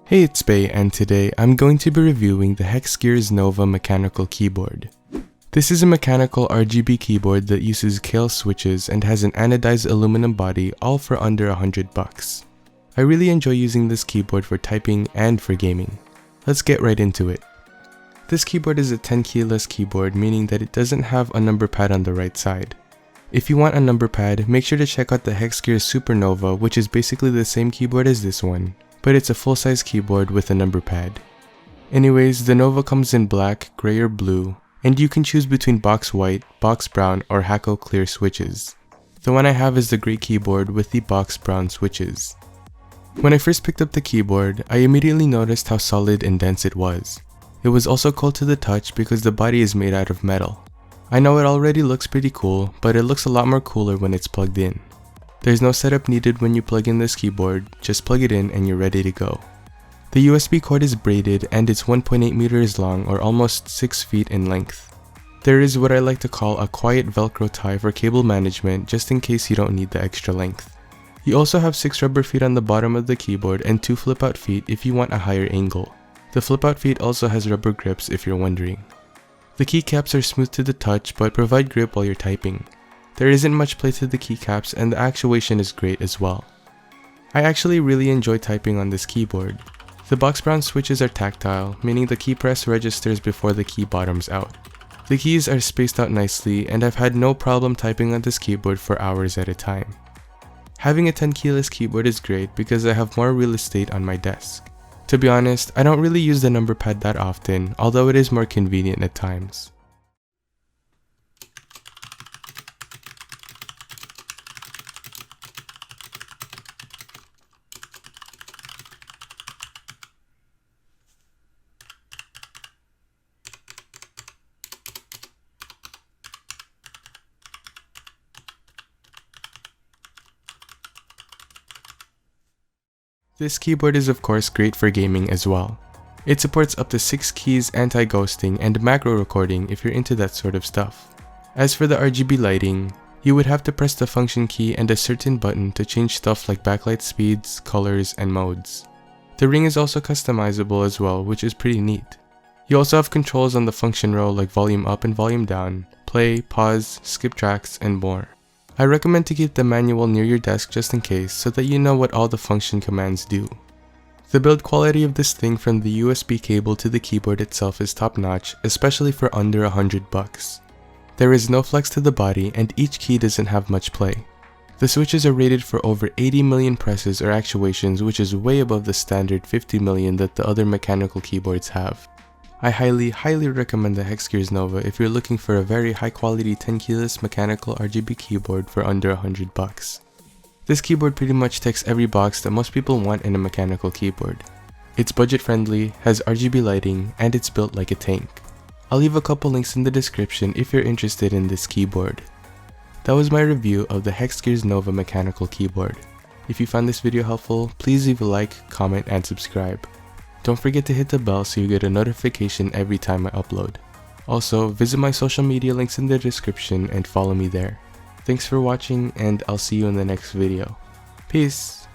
Hey, it's Bey, and today I'm going to be reviewing the Hexgears Nova Mechanical Keyboard. This is a mechanical RGB keyboard that uses Kailh switches and has an anodized aluminum body, all for under $100. I really enjoy using this keyboard for typing and for gaming. Let's get right into it. This keyboard is a 10 keyless keyboard, meaning that it doesn't have a number pad on the right side. If you want a number pad, make sure to check out the Hexgears Supernova, which is basically the same keyboard as this one, but it's a full-size keyboard with a number pad. Anyways, the Nova comes in black, gray or blue, and you can choose between box white, box brown, or Hakko clear switches. The one I have is the gray keyboard with the box brown switches. When I first picked up the keyboard, I immediately noticed how solid and dense it was. It was also cool to the touch because the body is made out of metal. I know it already looks pretty cool, but it looks a lot more cooler when it's plugged in. There's no setup needed when you plug in this keyboard, just plug it in and you're ready to go. The USB cord is braided and it's 1.8 meters long, or almost 6 feet in length. There is what I like to call a quiet Velcro tie for cable management, just in case you don't need the extra length. You also have 6 rubber feet on the bottom of the keyboard and 2 flip out feet if you want a higher angle. The flip out feet also has rubber grips if you're wondering. The keycaps are smooth to the touch but provide grip while you're typing. There isn't much play to the keycaps, and the actuation is great as well. I actually really enjoy typing on this keyboard. The box brown switches are tactile, meaning the key press registers before the key bottoms out. The keys are spaced out nicely, and I've had no problem typing on this keyboard for hours at a time. Having a 10 keyless keyboard is great because I have more real estate on my desk. To be honest, I don't really use the number pad that often, although it is more convenient at times. This keyboard is of course great for gaming as well. It supports up to 6 keys, anti-ghosting, and macro recording if you're into that sort of stuff. As for the RGB lighting, you would have to press the function key and a certain button to change stuff like backlight speeds, colors, and modes. The ring is also customizable as well, which is pretty neat. You also have controls on the function row like volume up and volume down, play, pause, skip tracks, and more. I recommend to keep the manual near your desk just in case, so that you know what all the function commands do. The build quality of this thing from the USB cable to the keyboard itself is top notch, especially for under $100. There is no flex to the body, and each key doesn't have much play. The switches are rated for over 80 million presses or actuations, which is way above the standard 50 million that the other mechanical keyboards have. I highly recommend the Hexgears Nova if you're looking for a very high quality 10 keyless mechanical RGB keyboard for under $100. This keyboard pretty much ticks every box that most people want in a mechanical keyboard. It's budget friendly, has RGB lighting, and it's built like a tank. I'll leave a couple links in the description if you're interested in this keyboard. That was my review of the Hexgears Nova mechanical keyboard. If you found this video helpful, please leave a like, comment, and subscribe. Don't forget to hit the bell so you get a notification every time I upload. Also, visit my social media links in the description and follow me there. Thanks for watching, and I'll see you in the next video. Peace!